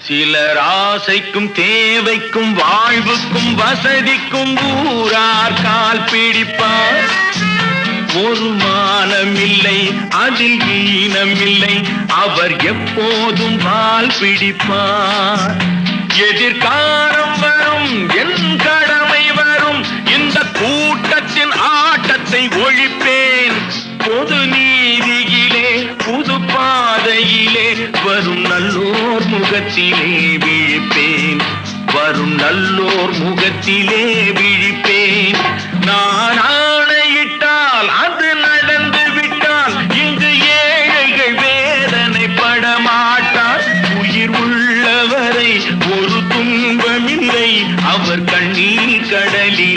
சிலர் ஆசைக்கும் தேவைக்கும் வாழ்வுக்கும் வசதிக்கும் ஊரார் கால் பிடிப்பார். ஒரு மானமில்லை அதில் ஈனமில்லை, அவர் எப்போதும் வால் பிடிப்பார். எதிர்காலம் வரும், என் கடமை வரும், இந்த கூட்டத்தின் ஆட்டத்தை ஒழிப்பேன். பொது நீதியிலே புது பாதையிலே வரும் நல்லோர் முகத்திலே விழிப்பேன். வரும் நல்லோர் முகத்திலே விழிப்பேன். நான் ஆணையிட்டால் அது நடந்து விட்டால் இங்கு ஏழைகள் வேதனைப்பட மாட்டார். உயிர் உள்ளவரை ஒரு துன்பமில்லை, அவர் கண்ணீர் கடலில்